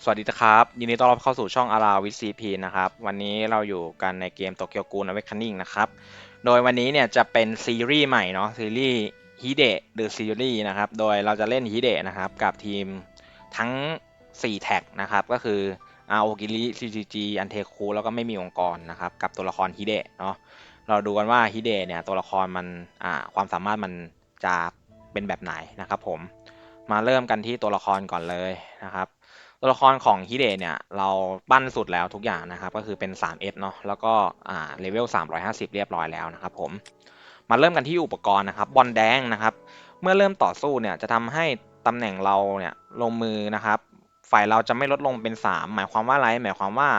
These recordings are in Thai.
วัสดีครับยินดีต้อนรับเข้าสู่ช่องอาราวิซีพีนะครับวันนี้เราอยู่กันในเกมโตเกียวกูนอเวคคันนิ่งนะครับโดยวันนี้เนี่ยจะเป็นซีรีส์ใหม่เนาะซีรีส์ฮิเดะหรือซีรีส์นะครับโดยเราจะเล่นฮิเดะนะครับกับทีมทั้ง4แท็กนะครับก็คืออาโอกิริซีจีจีอันเทคูแล้วก็ไม่มีองค์กรนะครับกับตัวละครฮิเดะเนาะเราดูกันว่าฮิเดะเนี่ยตัวละครมันความสามารถมันจะเป็นแบบไหนนะครับผมมาเริ่มกันที่ตัวละครก่อนเลยนะครับ ตัวละครของฮิเดะเนี่ยเราปั้นสุดแล้วทุกอย่างนะครับก็คือเป็น 3S เนาะแล้วก็เลเวล350เรียบร้อยแล้วนะครับผมมาเริ่มกันที่อุปกรณ์นะครับบอลแดงนะครับเมื่อเริ่มต่อสู้เนี่ยจะทำให้ตำแหน่งเราเนี่ยลงมือนะครับฝ่ายเราจะไม่ลดลงเป็น3หมายความว่าอะไรหมายความว่า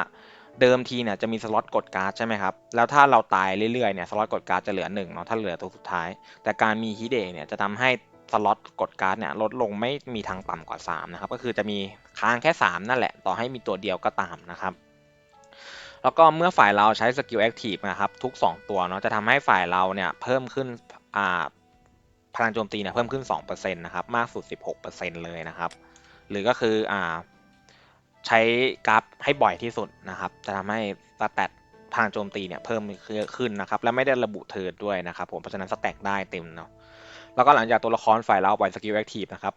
เดิมทีเนี่ยจะมีสล็อตกดการ์ดใช่ไหมครับแล้วถ้าเราตายเรื่อยๆเนี่ยสล็อตกดการ์ดจะเหลือ1เนาะถ้าเหลือตัวสุดท้ายแต่การมีฮิเดะเนี่ยจะทำให้สล็อตกดการ์ดเนี่ยลดลงไม่มีทางต่ำกว่า3นะครับก็คือจะมีค้างแค่3นั่นแหละต่อให้มีตัวเดียวก็ตามนะครับแล้วก็เมื่อฝ่ายเราใช้สกิลแอคทีฟนะครับทุก2ตัวเนาะจะทำให้ฝ่ายเราเนี่ยเพิ่มขึ้นอ่าพลังโจมตีเนี่ยเพิ่มขึ้น2%นะครับมากสุด16%เลยนะครับหรือก็คือใช้กราฟให้บ่อยที่สุดนะครับจะทำให้สแตทพลังโจมตีเนี่ยเพิ่มขึ้นนะครับและไม่ได้ระบุเทิร์นด้วยนะครับผมเพราะฉะนั้นสแต็กได้เต็มเนาะแล้วก็หลังจากตัวละครฝ่ายเราปล่อยสกิลแอคทีฟนะครับ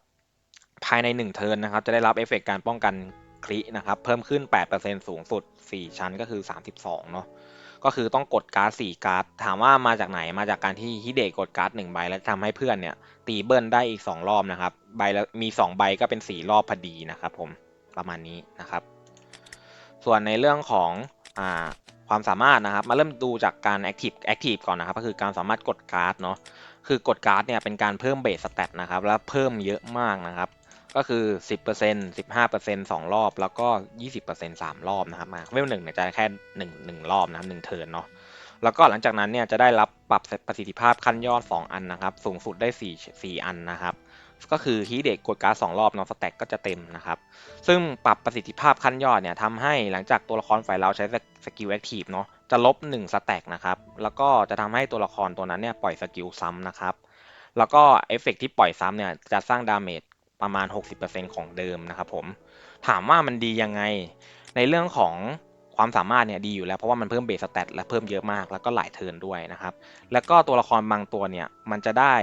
ภายใน1เทิร์นนะครับจะได้รับเอฟเฟกต์การป้องกันครินะครับเพิ่มขึ้น8%สูงสุด4ชั้นก็คือ32เนาะก็คือต้องกดการ์ด4การ์ดถามว่ามาจากไหนมาจากการที่ฮิเดะกดการ์ด1ใบแล้วทำให้เพื่อนเนี่ยตีเบิลได้อีก2รอบนะครับใบละมี2ใบก็เป็น4รอบพอดีนะครับผมประมาณนี้นะครับส่วนในเรื่องของอ่าความสามารถนะครับมาเริ่มดูจากการแอคทีฟก่อนนะครับก็คือการสามารถกดการ์ดเนาะคือกดการ์ดเนี่ยเป็นการเพิ่มเบสสแตทนะครับแล้วเพิ่มเยอะมากนะครับก็คือ10% 15% 2รอบแล้วก็20% 3รอบนะครับเวล1เนี่ยจะแค่1รอบนะครับ1เทิร์นเนาะแล้วก็หลังจากนั้นเนี่ยจะได้รับปรับประสิทธิภาพขั้นยอด2อันนะครับสูงสุดได้4อันนะครับก็คือฮีเด็กกดการ์ด2รอบเนาะสแต็กก็จะเต็มนะครับ ซึ่งปรับประสิทธิภาพขั้นยอดเนี่ยทำให้หลังจากตัวละครฝ่ายเราใช้สกิลแอคทีฟเนาะจะลบ1สแต็กนะครับแล้วก็จะทำให้ตัวละครตัวนั้นเนี่ยปล่อยสกิลซ้ำนะครับแล้วก็เอฟเฟกที่ปล่อยซ้ำเนี่ยจะสร้างดาเมจประมาณ60%ของเดิมนะครับผมถามว่ามันดียังไงในเรื่องของความสามารถเนี่ยดีอยู่แล้วเพราะว่ามันเพิ่มเบสสแตทและเพิ่มเยอะมากแล้วก็หลายเทิร์นด้วยนะครับแล้วก็ตัวละครบางตัวเนี่ยมันจะได้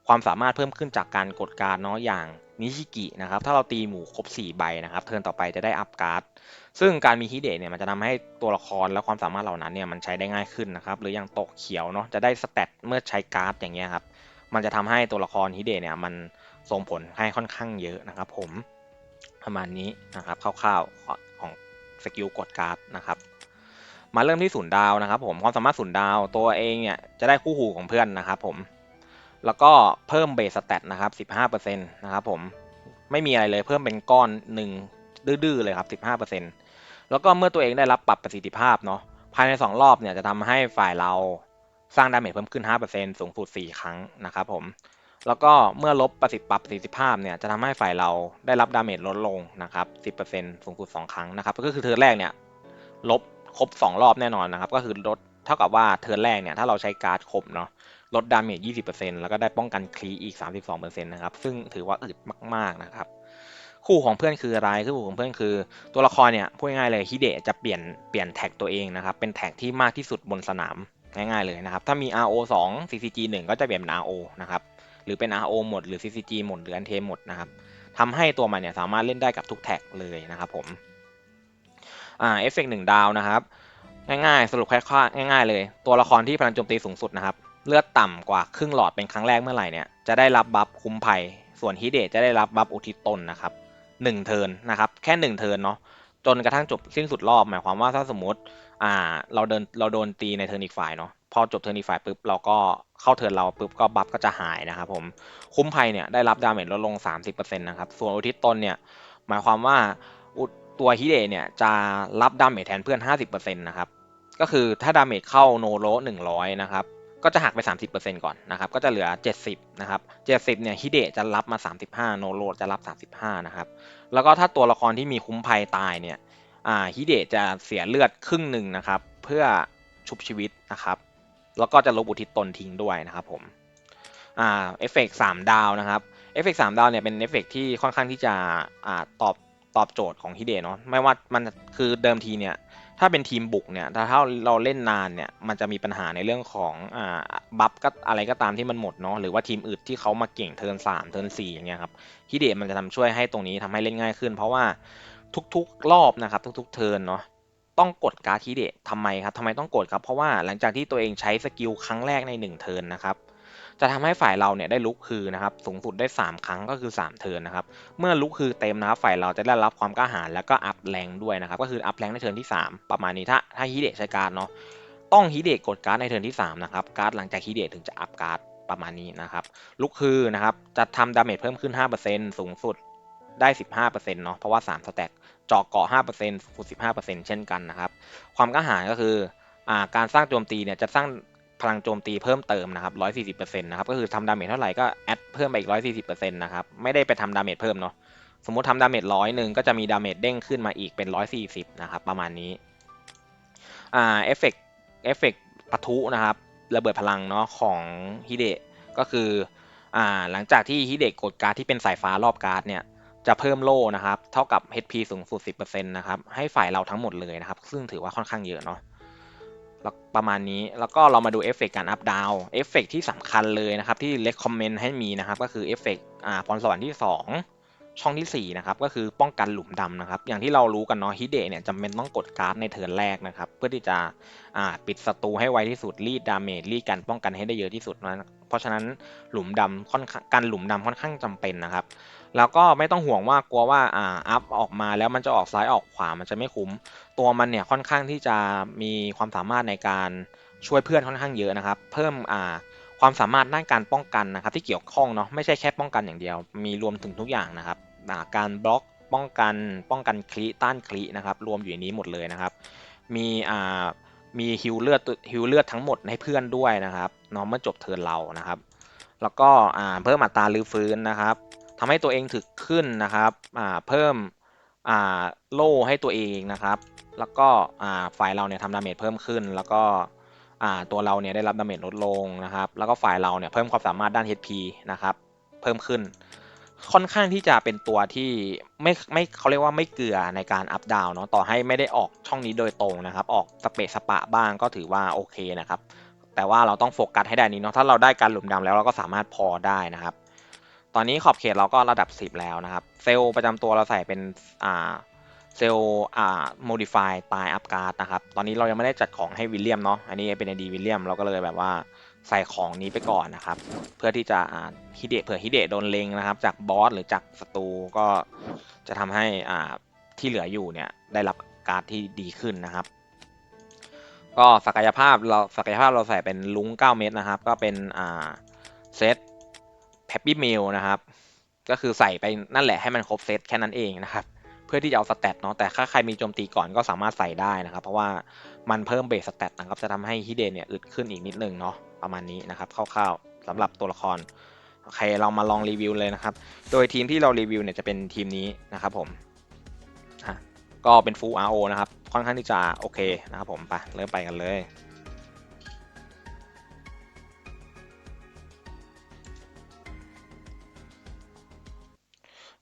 ความสามารถเพิ่มขึ้นจากการกดการ์ดเนาะอย่างนิชิกินะครับถ้าเราตีหมู่ครบ4ใบนะครับเทิร์นต่อไปจะได้อัพการ์ดซึ่งการมีฮิเดะเนี่ยมันจะทำให้ตัวละครและความสามารถเหล่านั้นเนี่ยมันใช้ได้ง่ายขึ้นนะครับหรืออย่างโตกเขียวเนาะจะได้สเตตเมื่อใช้การ์ดอย่างเงี้ยครับมันจะทำให้ตัวละครฮิเดะเนี่ยมันส่งผลให้ค่อนข้างเยอะนะครับผมประมาณนี้นะครับคร่าวๆของสกิลกดการ์ดนะครับมาเริ่มที่0 ดาวนะครับผมความสามารถ0 ดาวตัวเองเนี่ยจะได้คู่หูของเพื่อนนะครับผมแล้วก็เพิ่มเบสสแตทนะครับ15%นะครับผมไม่มีอะไรเลยเพิ่มเป็นก้อนหนึ่งดื้อๆเลยครับ15%แล้วก็เมื่อตัวเองได้รับปรับประสิทธิภาพเนาะภายใน2รอบเนี่ยจะทำให้ฝ่ายเราสร้างดาเมจเพิ่มขึ้น5%สูงสุด4ครั้งนะครับผม แล้วก็เมื่อลบประสิทธิภาพเนี่ยจะทำให้ฝ่ายเราได้รับดาเมจลดลงนะครับ10%สูงสุด2ครั้งนะครับก็คือเทิร์นแรกเนี่ยลบครบ2รอบแน่นอนนะครับก็คือลดเท่ากับว่าเทิร์นแรกเนี่ยถ้าเราใช้การ์ดครบเนาะลดดาเมจ20%แล้วก็ได้ป้องกันคลีอีก32%นะครับซึ่งถือว่าอึดมากๆนะครับคู่ของเพื่อนคืออะไรคู่ของเพื่อนคือตัวละครเนี่ยพูดง่ายๆเลยฮิเดะจะเปลี่ยนแท็กตัวเองนะครับเป็นแท็กที่มากที่สุดบนสนามง่ายๆเลยนะครับถ้ามี RO 2 CCG 1ก็จะเปลี่ยนเป็น RO นะครับ หรือเป็น RO หมดหรือ CCG หมดหรือ Untamed หมดนะครับทำให้ตัวมันเนี่ยสามารถเล่นได้กับทุกแท็กเลยนะครับผมเอฟเฟกต์1 ดาวนะครับง่ายๆสรุปแค่ง่ายๆเลยตัวละครที่พลังโจมตีสูงสุดนะครับเลือดต่ำกว่าครึ่งหลอดเป็นครั้งแรกเมื่อไหร่เนี่ยจะได้รับบัฟคุ้มภัยส่วนฮิเดะจะได้รับบัฟอุทิศตนนะครับ1เทิร์นนะครับแค่1เทิร์นเนาะจนกระทั่งจบสิ้นสุดรอบหมายความว่าถ้าสมมติเราโดนตีในเทิร์นอีกฝ่ายเนาะพอจบเทิร์นอีกฝ่ายปุ๊บเราก็เข้าเทิร์นเราปุ๊บก็บัฟก็จะหายนะครับผม คุ้มภัยเนี่ยได้รับดาเมจลดลง30%นะครับส่วนอุทิศตนเนี่ยหมายความว่าตัวฮิเดะเนี่ยจะรับดาเมจแทนเพื่อน50%นะครับก็คือถ้าดาเมจเข้าโนโร100นะครับก็จะหักไป30%ก่อนนะครับก็จะเหลือ70นะครับ70เนี่ยฮิเดะจะรับมา35โนโรจะรับ35นะครับแล้วก็ถ้าตัวละครที่มีคุ้มภัยตายเนี่ยฮิเดะจะเสียเลือดครึ่งหนึ่งนะครับเพื่อชุบชีวิตนะครับแล้วก็จะลบอุทิศตนทิ้งด้วยนะครับผม เอฟเฟกต์3 ดาวนะครับเอฟเฟกต์3 ดาวเนี่ยเป็นเอฟเฟกต์ที่ค่อนข้างที่จะตอบ ตอบโจทย์ของฮิเดะเนาะไม่ว่ามันคือเดิมทีเนี่ยถ้าเป็นทีมบุกเนี่ยถ้าเราเล่นนานเนี่ยมันจะมีปัญหาในเรื่องของบัฟก็อะไรก็ตามที่มันหมดเนาะหรือว่าทีมอื่นที่เขามาเก่งเทิร์น3เทิร์น4อย่างเงี้ยครับฮิเดะมันจะทำช่วยให้ตรงนี้ทำให้เล่นง่ายขึ้นเพราะว่าทุกๆรอบนะครับทุกๆเทิร์นเนาะต้องกดการ์ดฮิเดะทำไมครับทำไมต้องกดครับเพราะว่าหลังจากที่ตัวเองใช้สกิลครั้งแรกใน1เทิร์นนะครับจะทำให้ฝ่ายเราเนี่ยได้ลุกคือนะครับสูงสุดได้3ครั้งก็คือ3เทิร์นนะครับเมื่อลุกคือเต็มนะครับฝ่ายเราจะได้รับความกล้าหาญแล้วก็อัพแรงด้วยนะครับก็คืออัพแรงในเทิร์นที่3ประมาณนี้ถ้าฮิเดะใช้การ์ดเนาะต้องฮิเดะกดการ์ดในเทิร์นที่3นะครับการ์ดหลังจากฮิเดะถึงจะอัพการ์ดประมาณนี้นะครับลุกคือนะครับจะทำดาเมจเพิ่มขึ้น 5% สูงสุดได้ 15%เนาะเพราะว่า3สแต็กเจาะเกาะ 5% สูงสุด 15% เช่นกันนะครับความกล้าหาญก็คือการสร้างโจมตีเนี่ยจะสร้างพลังโจมตีเพิ่มเติมนะครับ 140% นะครับก็คือทำดาเมจเท่าไหร่ก็แอดเพิ่มไปอีก 140% นะครับไม่ได้ไปทำดาเมจเพิ่มเนาะสมมติทำดาเมจ100ก็จะมีดาเมจเด้งขึ้นมาอีกเป็น140นะครับประมาณนี้เอฟเฟกปะทุนะครับระเบิดพลังเนาะของฮิเดะก็คือหลังจากที่ฮิเดะกดการ์ดที่เป็นสายฟ้ารอบการ์ดเนี่ยจะเพิ่มโล่นะครับเท่ากับ HP สูงสุด 10% นะครับให้ฝ่ายเราทั้งหมดเลยนะครับซึ่งถือว่าค่อนข้างเยอะเนาะประมาณนี้แล้วก็เรามาดูเอฟเฟกการอัพดาวเอฟเฟกที่สำคัญเลยนะครับที่เลคคอมเมนต์ให้มีนะครับก็คือเอฟเฟกพรสวรรค์ที่2ช่องที่4นะครับก็คือป้องกันหลุมดำนะครับอย่างที่เรารู้กันเนาะฮิเดะเนี่ยจำเป็นต้องกดการ์ดในเทิร์นแรกนะครับเพื่อที่จะปิดศัตรูให้ไวที่สุดรีดดาเมจรีดการป้องกันให้ได้เยอะที่สุดนะเพราะฉะนั้นหลุมดำค่อนข้างการหลุมดำค่อนข้างจำเป็นนะครับแล้วก็ไม่ต้องห่วงว่ากลัวว่าอัพออกมาแล้วมันจะออกซ้ายออกขวามันจะไม่คุ้มตัวมันเนี่ยค่อนข้างที่จะมีความสามารถในการช่วยเพื่อนค่อนข้างเยอะนะครับเพิ่มความสามารถด้านการป้องกันนะครับที่เกี่ยวข้องเนาะไม่ใช่แค่ป้องกันอย่างเดียวมีรวมถึงทุกอย่างนะครับการบล็อกป้องกันคลิต้านคลินะครับรวมอยู่ในนี้หมดเลยนะครับมีมีฮิวเลือดทั้งหมดให้เพื่อนด้วยนะครับเนาะเมื่อจบเทิร์นเรานะครับแล้วก็เพิ่มอัตรารื้อฟื้นนะครับทำให้ตัวเองถึกขึ้นนะครับเพิ่มโล่ให้ตัวเองนะครับแล้วก็ฝ่ายเราเนี่ยทำดาเมจเพิ่มขึ้นแล้วก็ตัวเราเนี่ยได้รับดาเมจลดลงนะครับแล้วก็ฝ่ายเราเนี่ยเพิ่มความสามารถด้าน HP นะครับเพิ่มขึ้นค่อนข้างที่จะเป็นตัวที่ไม่เขาเรียกว่าไม่เกลือในการอัพดาวเนาะต่อให้ไม่ได้ออกช่องนี้โดยตรงนะครับออกสเปซสปะบ้างก็ถือว่าโอเคนะครับแต่ว่าเราต้องโฟกัสให้ได้นี้เนาะถ้าเราได้การหลุมดำแล้วเราก็สามารถพอได้นะครับตอนนี้ขอบเขตเราก็ระดับ10แล้วนะครับเซลล์ประจำตัวเราใส่เป็นเซลล์modify ตายอัพการ์ดนะครับตอนนี้เรายังไม่ได้จัดของให้วิลเลียมเนาะอันนี้เป็นไอดีวิลเลียมเราก็เลยแบบว่าใส่ของนี้ไปก่อนนะครับเพื่อที่จะฮิเดะเผื่อฮิเดะโดนเลงนะครับจากบอสหรือจากศัตรูก็จะทำให้ที่เหลืออยู่เนี่ยได้รับการ์ดที่ดีขึ้นนะครับก็ศักยภาพเราใส่เป็นลุง9 เม็ดนะครับก็เป็นเซตแฮปปี้มิลนะครับก็คือใส่ไปนั่นแหละให้มันครบเซตแค่นั้นเองนะครับเพื่อที่จะเอาสเตตเนาะแต่ถ้าใครมีโจมตีก่อนก็สามารถใส่ได้นะครับเพราะว่ามันเพิ่มเบสสเตตนะครับจะทำให้ฮิเดะเนี่ยอึดขึ้นอีกนิดนึงเนาะประมาณนี้นะครับคร่าวๆสำหรับตัวละครโอเคเรามาลองรีวิวเลยนะครับโดยทีมที่เรารีวิวเนี่ยจะเป็นทีมนี้นะครับผมก็เป็น Full RO นะครับค่อนข้างที่จะโอเคนะครับผมไปเริ่มไปกันเลย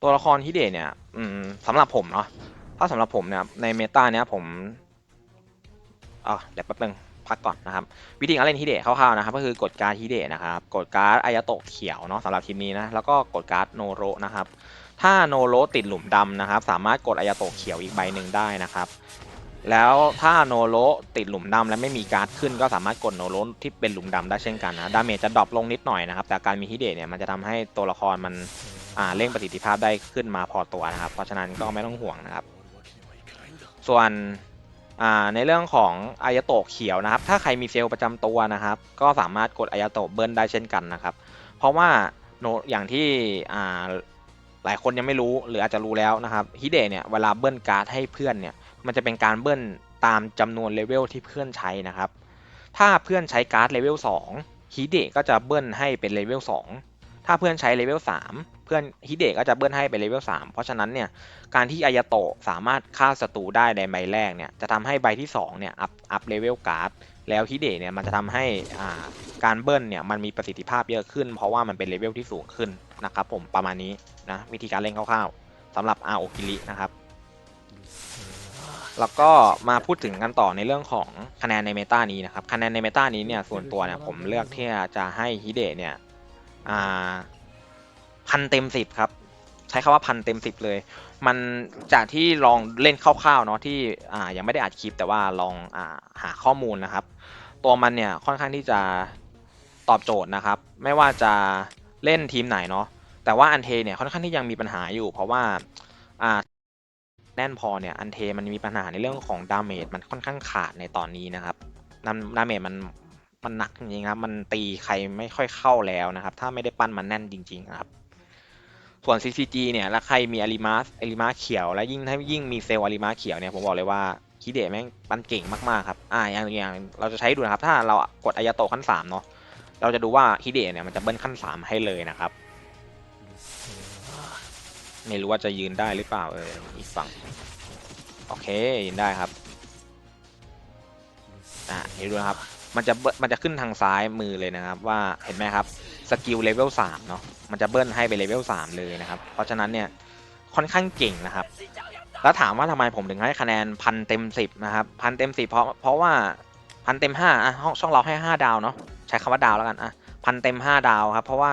ตัวละครฮิเดะเนี่ยสำหรับผมเนาะถ้าสำหรับผมเนี่ยในเมตาเนี้ยผมเดี๋ยวแป๊บนึงพักก่อนนะครับวิธีการเล่นฮิเดะคร่าวๆนะครับก็คือกดการ์ดฮิเดะนะครับกดการ์ดอายาโตะเขียวเนาะสำหรับทีมนี้นะแล้วก็กดการ์ดโนโรนะครับถ้าโนโรติดหลุมดำนะครับสามารถกดอายาโตะเขียวอีกใบหนึ่งได้นะครับแล้วถ้าโนโรติดหลุมดำและไม่มีการ์ดขึ้นก็สามารถกดโนโรที่เป็นหลุมดำได้เช่นกันนะดาเมจจะดรอปลงนิดหน่อยนะครับแต่การมีฮิเดะเนี่ยมันจะทำให้ตัวละครมันเร่งประสิทธิภาพได้ขึ้นมาพอตัวนะครับเพราะฉะนั้นก็ไม่ต้องห่วงนะครับส่วนในเรื่องของอายาโตะเขียวนะครับถ้าใครมีเซลล์ประจำตัวนะครับก็สามารถกดอายาโตะเบิร์นได้เช่นกันนะครับเพราะว่าอย่างที่หลายคนยังไม่รู้หรืออาจจะรู้แล้วนะครับฮิเดะเนี่ยเวลาเบิร์นการ์ดให้เพื่อนเนี่ยมันจะเป็นการเบิร์นตามจำนวนเลเวลที่เพื่อนใช้นะครับถ้าเพื่อนใช้การ์ดเลเวล2ฮิเดะก็จะเบิร์นให้เป็นเลเวล2ถ้าเพื่อนใช้เลเวล3เพื่อนฮิเดะก็จะเบิร์นให้เป็นเลเวล3เพราะฉะนั้นเนี่ยการที่อายาโตะสามารถฆ่าศัตรูได้ในใบแรกเนี่ยจะทำให้ใบที่2เนี่ยอัพเลเวลการ์ดแล้วฮิเดะเนี่ยมันจะทำให้การเบิร์นเนี่ยมันมีประสิทธิภาพเยอะขึ้นเพราะว่ามันเป็นเลเวลที่สูงขึ้นนะครับผมประมาณนี้นะวิธีการเล่นคร่าวๆสำหรับอาโอกิรินะครับ แล้วก็มาพูดถึงกันต่อในเรื่องของคะแนนในเมตานี้นะครับคะแนนในเมตานี้เนี่ยส่วนตัวเนี่ยผมเลือกที่จะให้ฮิเดะเนี่ยอ่า1,000 เต็ม 10ครับใช้คำว่า1,000 เต็ม 10เลยมันจากที่ลองเล่นคร่าวๆเนาะที่ยังไม่ได้อัดคลิปแต่ว่าลองหาข้อมูลนะครับตัวมันเนี่ยค่อนข้างที่จะตอบโจทย์นะครับไม่ว่าจะเล่นทีมไหนเนาะแต่ว่าอันเทเนี่ยค่อนข้างที่ยังมีปัญหาอยู่เพราะว่าอ่า แน่นพอเนี่ยอันเทมันมีปัญหาในเรื่องของดาเมจมันค่อนข้างขาดในตอนนี้นะครับดาเมจมันหนักจริงๆครับมันตีใครไม่ค่อยเข้าแล้วนะครับถ้าไม่ได้ปั้นมันแน่นจริงๆนะครับส่วน CCG เนี่ยแล้วใครมีอาริมาเขียวและยิ่งถ้ายิ่งมีเซลล์อาริมาเขียวเนี่ยผมบอกเลยว่าฮิเดะแม่งปั้นเก่งมากๆครับอย่างเราจะใช้ดูนะครับถ้าเรากดอายาโตะขั้น3เนาะเราจะดูว่าฮิเดะเนี่ยมันจะเบิ้ลขั้น3ให้เลยนะครับไม่รู้ว่าจะยืนได้หรือเปล่าอีกฝั่งโอเคยืนได้ครับ เห็นดูนะครับมันจะขึ้นทางซ้ายมือเลยนะครับว่าเห็นไหมครับสกิลเลเวล3เนาะมันจะเบิ้ลให้ไปเลเวล3เลยนะครับเพราะฉะนั้นเนี่ยค่อนข้างเก่งนะครับแล้วถามว่าทำไมผมถึงให้คะแนน1,000 เต็ม 10นะครับ1,000 เต็ม 10เพราะว่า1,000 เต็ม 5ช่องเราให้5 ดาวเนาะใช้คำว่าดาวแล้วกัน1,000 เต็ม 5 ดาวครับเพราะว่า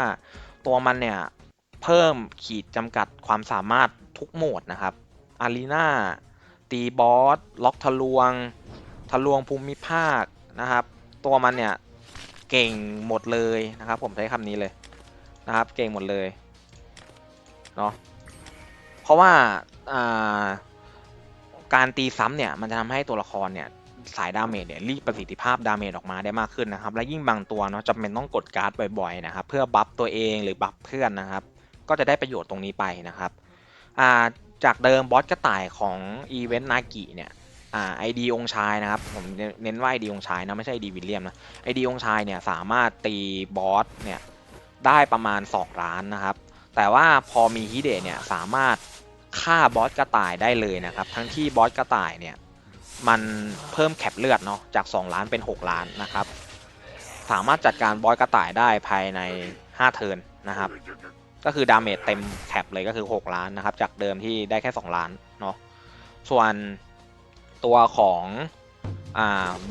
ตัวมันเนี่ยเพิ่มขีดจำกัดความสามารถทุกโหมดนะครับอารีนาตีบอสล็อกทะลวงภูมิภาคนะครับตัวมันเนี่ยเก่งหมดเลยนะครับผมใช้คำนี้เลยนะครับเก่งหมดเลยเนาะเพราะว่าอ่าการตีซ้ำเนี่ยมันจะทำให้ตัวละครเนี่ยสายดาเมจเนี่ยรีดประสิทธิภาพดาเมจออกมาได้มากขึ้นนะครับและยิ่งบางตัวเนาะจำเป็นต้องกดการ์ดบ่อยๆนะครับเพื่อบัฟตัวเองหรือบัฟเพื่อนนะครับก็จะได้ประโยชน์ตรงนี้ไปนะครับอ่าจากเดิมบอสกระต่ายของอีเวนต์นากิเนี่ยไอดีองค์ชายนะครับผมเน้นว่าไอดีองค์ชายนะไม่ใช่ไอดีวิลเลียมนะไอดีองค์ชายเนี่ยสามารถตีบอสเนี่ยได้ประมาณ2 ล้านนะครับแต่ว่าพอมีฮิเดะเนี่ยสามารถฆ่าบอสกระต่ายได้เลยนะครับทั้งที่บอสกระต่ายเนี่ยมันเพิ่มแคปเลือดเนาะจาก2 ล้านเป็น6 ล้านนะครับสามารถจัดการบอสกระต่ายได้ภายใน5 เทิร์นนะครับก็คือดาเมจเต็มแคปเลยก็คือ6 ล้านนะครับจากเดิมที่ได้แค่2 ล้านเนาะส่วนตัวของ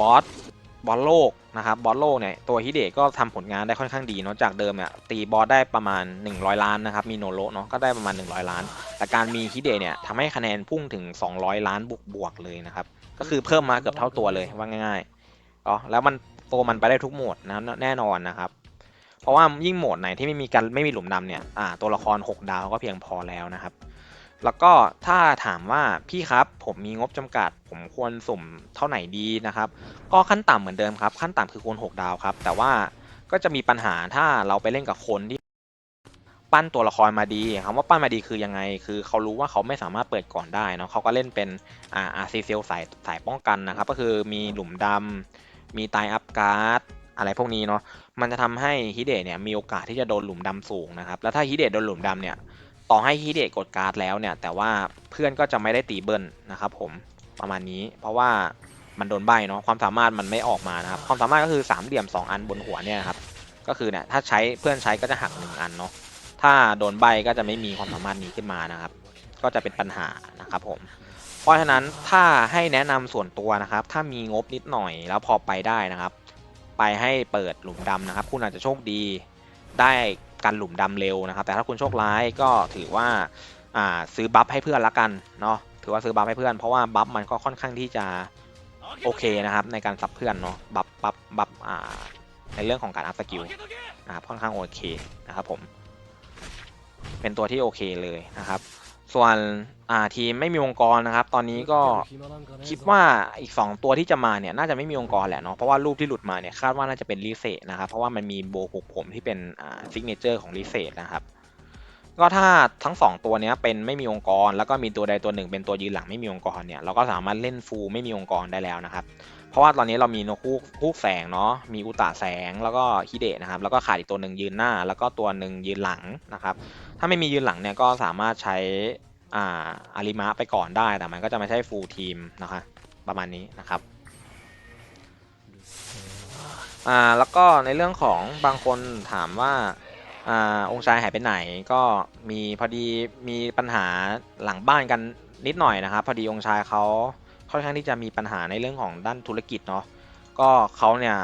บอสโลกนะครับบอสโลกเนี่ยตัวฮิเดะก็ทำผลงานได้ค่อนข้างดีเนาะจากเดิมเนี่ยตีบอสได้ประมาณ100 ล้านนะครับมีโนโรเนาะก็ได้ประมาณ100 ล้านแต่การมีฮิเดะเนี่ยทำให้คะแนนพุ่งถึง200 ล้านบวกเลยนะครับก็คือเพิ่มมาเกือบเท่าตัวเลยว่าง่ายๆอ๋อแล้วมันตัวมันไปได้ทุกโหมดนะแน่นอนนะครับเพราะว่ายิ่งโหมดไหนที่ไม่มีหลุมดำเนี่ยตัวละคร6 ดาวก็เพียงพอแล้วนะครับ แล้วก็ถ้าถามว่าพี่ครับผมมีงบจำกัดผมควรสุ่มเท่าไหร่ดีนะครับก็ขั้นต่ำเหมือนเดิมครับขั้นต่ำคือคูณ6 ดาวครับแต่ว่าก็จะมีปัญหาถ้าเราไปเล่นกับคนที่ปั้นตัวละครมาดีคำว่าปั้นมาดีคือยังไงคือเขารู้ว่าเขาไม่สามารถเปิดก่อนได้เนาะเขาก็เล่นเป็นซีเซลสายป้องกันนะครับก็คือมีหลุมดำมีไตอัพการ์ดอะไรพวกนี้เนาะมันจะทำให้ฮิเดะเนี่ยมีโอกาสที่จะโดนหลุมดำสูงนะครับแล้วถ้าฮิเดะโดนหลุมดำเนี่ย ต่อให้ฮิเดะกดการ์ดแล้วเนี่ยแต่ว่าเพื่อนก็จะไม่ได้ตีเบิลนะครับผมประมาณนี้เพราะว่ามันโดนใบเนาะความสามารถมันไม่ออกมานะครับความสามารถก็คือ3 เหลี่ยม2 อันบนหัวเนี่ยครับก็คือเนี่ยถ้าใช้เพื่อนใช้ก็จะหัก1 อันเนาะถ้าโดนใบก็จะไม่มีความสามารถนี้ขึ้นมานะครับก็จะเป็นปัญหานะครับผมเพราะฉะนั้นถ้าให้แนะนำส่วนตัวนะครับถ้ามีงบนิดหน่อยแล้วพอไปได้นะครับไปให้เปิดหลุมดำนะครับคุณอาจจะโชคดีได้กันหลุมดำเร็วนะครับแต่ถ้าคุณโชคร้ายก็ถือว่าซื้อบัฟให้เพื่อนละกันเนาะถือว่าซื้อบัฟให้เพื่อนเพราะว่าบัฟมันก็ค่อนข้างที่จะโอเคนะครับในการซับเพื่อนเนาะบัฟในเรื่องของการอัพสกิลนะครับค่อนข้างโอเคนะครับผมเป็นตัวที่โอเคเลยนะครับส่วนทีมไม่มีวงกรนะครับตอนนี้ก็คิดว่าอีก2 ตัวที่จะมาเนี่ยน่าจะไม่มีวงกรแหละเนาะเพราะว่ารูปที่หลุดมาเนี่ยคาดว่าน่าจะเป็นรีเซตนะครับเพราะว่ามันมีโบผูกผมที่เป็นซิกเนเจอร์ของรีเซตนะครับก็ถ้าทั้ง2 ตัวนี้เป็นไม่มีองค์กรแล้วก็มีตัวใดตัวหนึ่งเป็นตัวยืนหลังไม่มีองค์กรเนี่ยเราก็สามารถเล่นฟูลไม่มีองค์กรได้แล้วนะครับเพราะว่าตอนนี้เรามีโนคู่แสงเนาะมีอุตาแสงแล้วก็ฮิเดะนะครับแล้วก็ขาดอีกตัวหนึ่งยืนหน้าแล้วก็ตัวหนึ่งยืนหลังนะครับถ้าไม่มียืนหลังเนี่ยก็สามารถใช้อาริมะไปก่อนได้แต่มันก็จะไม่ใช่ฟูลทีมนะคะประมาณนี้นะครับแล้วก็ในเรื่องของบางคนถามว่าองค์ชายหายไปไหนก็มีพอดีมีปัญหาหลังบ้านกัน นิดหน่อยนะครับพอดีองค์ชายเขาค่อนข้างที่จะมีปัญหาในเรื่องของด้านธุรกิจเนาะก็เขาเนี่ย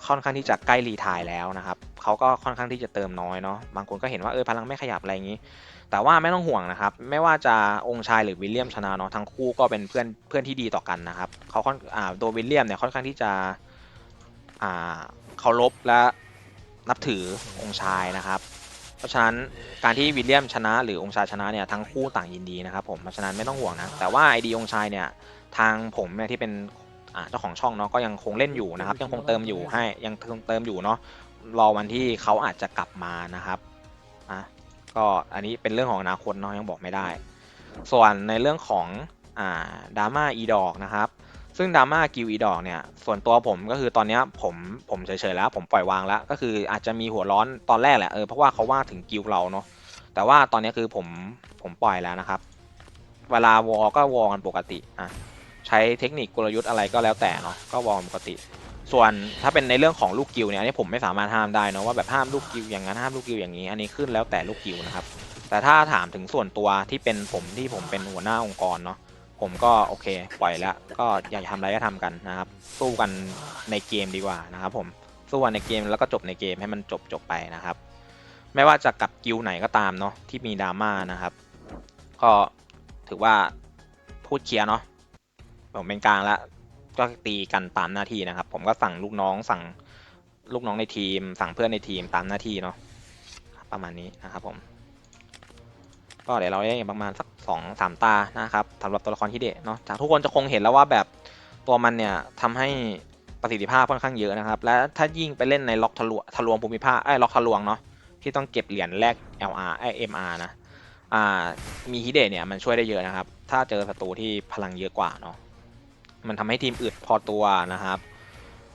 ค่อนข้างที่จะใกล้รีไทร์แล้วนะครับเขาก็ค่อนข้างที่จะเติมน้อยเนาะบางคนก็เห็นว่าพลังไม่ขยับอะไรอย่างนี้แต่ว่าไม่ต้องห่วงนะครับไม่ว่าจะองค์ชายหรือวิลเลียมชนะเนาะทั้งคู่ก็เป็นเพื่อนที่ดีต่อกันนะครับเขาตัววิลเลียมเนี่ยค่อนข้างที่จะอ่าเคารพและนับถือองค์ชายนะครับเพราะฉะนั้นการที่วิลเลียมชนะหรือองค์ชายชนะเนี่ยทั้งคู่ต่างยินดีนะครับผมเพราะฉะนั้นไม่ต้องห่วงนะแต่ว่าไอดีองค์ชายเนี่ยทางผมเนี่ยที่เป็นเจ้าของช่องเนาะก็ยังคงเล่นอยู่นะครับยังคงเติมอยู่ให้ยังคงเติมอยู่เนาะรอวันที่เขาอาจจะกลับมานะครับก็อันนี้เป็นเรื่องของอนาคตเนาะยังบอกไม่ได้ส่วนในเรื่องของดราม่าอีดอกนะครับซึ่งดราม่ากิวอีดอกเนี่ยส่วนตัวผมก็คือตอนนี้ผมเฉยๆแล้วผมปล่อยวางแล้วก็คืออาจจะมีหัวร้อนตอนแรกแหละเพราะว่าเขาว่าถึงกิวเราเนาะแต่ว่าตอนนี้คือผมปล่อยแล้วนะครับเวลาวอก็วอกันปกติใช้เทคนิคกลยุทธ์อะไรก็แล้วแต่เนาะก็วอลปกติส่วนถ้าเป็นในเรื่องของลูกกิวเนี่ยอันนี้ผมไม่สามารถห้ามได้เนาะว่าแบบห้ามลูกกิวอย่างนั้นห้ามลูกกิวอย่างนี้อันนี้ขึ้นแล้วแต่ลูกกิวนะครับแต่ถ้าถามถึงส่วนตัวที่เป็นผมเป็นหัวหน้าองค์กรเนาะผมก็โอเคปล่อยแล้วก็อยากทำอะไรก็ทำกันนะครับสู้กันในเกมดีกว่านะครับผมสู้กันในเกมแล้วก็จบในเกมให้มันจบไปนะครับไม่ว่าจะกับกิวไหนก็ตามเนาะที่มีดราม่านะครับก็ถือว่าพูดเคลียร์เนาะผมเป็นกลางแล้วก็ตีกันตามหน้าที่นะครับผมก็สั่งลูกน้องในทีมสั่งเพื่อนในทีมตามหน้าที่เนาะประมาณนี้นะครับผมก็เดี๋ยวเราได้ประมาณสัก2-3ตานะครับสำหรับตัวละครฮิเดะเนาะจากทุกคนจะคงเห็นแล้วว่าแบบตัวมันเนี่ยทำให้ประสิทธิภาพค่อนข้างเยอะนะครับและถ้ายิ่งไปเล่นในล็อกทะลวงภูมิภาคล็อกทะลวงเนาะที่ต้องเก็บเหรียญแลก MR นะมีฮิเดะเนี่ยมันช่วยได้เยอะนะครับถ้าเจอศัตรูที่พลังเยอะกว่าเนาะมันทำให้ทีมอึดพอตัวนะครับ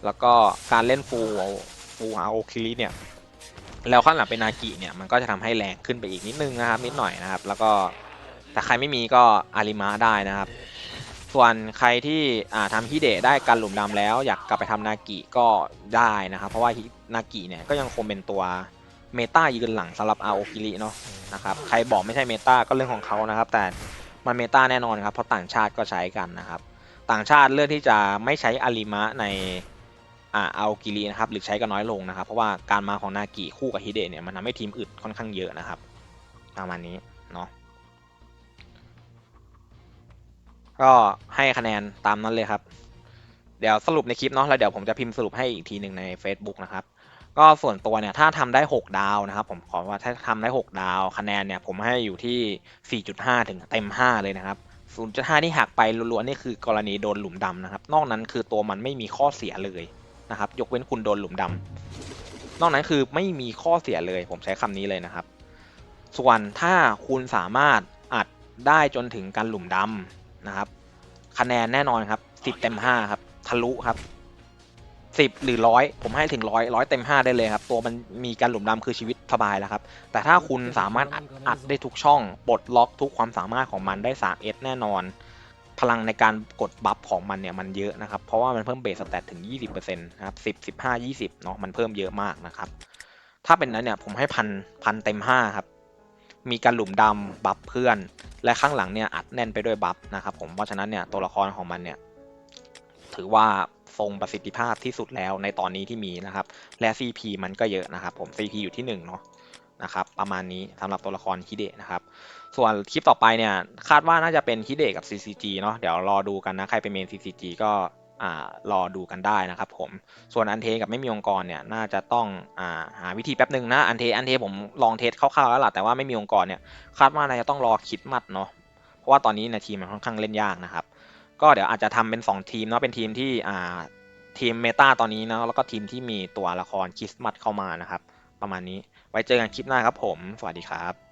แล้วก็การเล่นฟูอาโอคิริเนี่ยแล้วข้างหลังเป็นนากิเนี่ยมันก็จะทำให้แรงขึ้นไปอีกนิดนึงนะครับนิดหน่อยนะครับแล้วก็แต่ใครไม่มีก็อาริมะได้นะครับส่วนใครที่ทำฮิเดะได้กันหลุมดำแล้วอยากกลับไปทำนากิก็ได้นะครับเพราะว่านากิเนี่ยก็ยังคงเป็นตัวเมตายืนหลังสำหรับอาโอคิริเนาะนะครับใครบอกไม่ใช่เมตาก็เรื่องของเขานะครับแต่มันเมตาแน่นอนครับเพราะต่างชาติก็ใช้กันนะครับต่างชาติเลือกที่จะไม่ใช้อาริมะในอาโอกิรินะครับหรือใช้ก็น้อยลงนะครับเพราะว่าการมาของนากิคู่กับฮิเดะเนี่ยมันทำให้ทีมอึดค่อนข้างเยอะนะครับประมาณนี้เนาะก็ให้คะแนนตามนั้นเลยครับเดี๋ยวสรุปในคลิปเนาะแล้วเดี๋ยวผมจะพิมพ์สรุปให้อีกทีหนึ่งใน Facebook นะครับก็ส่วนตัวเนี่ยถ้าทำได้6ดาวนะครับผมขอว่าถ้าทำได้6ดาวคะแนนเนี่ยผมให้อยู่ที่4.5ถึงเต็ม5เลยนะครับ0.5ที่หักไปล้วนๆนี่คือกรณีโดนหลุมดำนะครับนอกนั้นคือตัวมันไม่มีข้อเสียเลยนะครับยกเว้นคุณโดนหลุมดำนอกนั้นคือไม่มีข้อเสียเลยผมใช้คำนี้เลยนะครับส่วนถ้าคุณสามารถอัดได้จนถึงการหลุมดำนะครับคะแนนแน่นอนครับ10เต็ม5ครับทะลุครับ10หรือ100ผมให้ถึง100เต็ม5ได้เลยครับตัวมันมีการหลุมดำคือชีวิตสบายแล้วครับแต่ถ้าคุณสามารถอัดได้ทุกช่องปลดล็อกทุกความสามารถของมันได้ 3S แน่นอนพลังในการกดบัฟของมันเนี่ยมันเยอะนะครับเพราะว่ามันเพิ่มเบสสแตทถึง 20%นะครับ10 15 20เนาะมันเพิ่มเยอะมากนะครับถ้าเป็นนั้นเนี่ยผมให้พันเต็ม5ครับมีการหลุมดำบัฟเพื่อนและข้างหลังเนี่ยอัดแน่นไปด้วยบัฟนะครับผมเพราะฉะนั้นเนี่ยตัวละครของมันเนี่ยถือว่าทรงประสิทธิภาพที่สุดแล้วในตอนนี้ที่มีนะครับและ CP มันก็เยอะนะครับผม CP อยู่ที่1เนาะนะครับประมาณนี้สำหรับตัวละครฮิเดะนะครับส่วนคลิปต่อไปเนี่ยคาดว่าน่าจะเป็นฮิเดะกับ CCG เนาะเดี๋ยวรอดูกันนะใครเป็นเมน CCG ก็รอดูกันได้นะครับผมส่วนอันเทกับไม่มีองค์กรเนี่ยน่าจะต้องหาวิธีแป๊บหนึ่งนะอันเทผมลองเทสคร่าวๆแล้วล่ะแต่ว่าไม่มีองค์กรเนี่ยคาดว่าน่าจะต้องรอคิดมัดเนาะเพราะว่าตอนนี้ในทีมมันค่อนข้างเล่นยากนะครับก็เดี๋ยวอาจจะทำเป็น2ทีมเนาะเป็นทีมที่ทีมเมตาตอนนี้นะแล้วก็ทีมที่มีตัวละครคริสต์มาสเข้ามานะครับประมาณนี้ไว้เจอกันคลิปหน้าครับผมสวัสดีครับ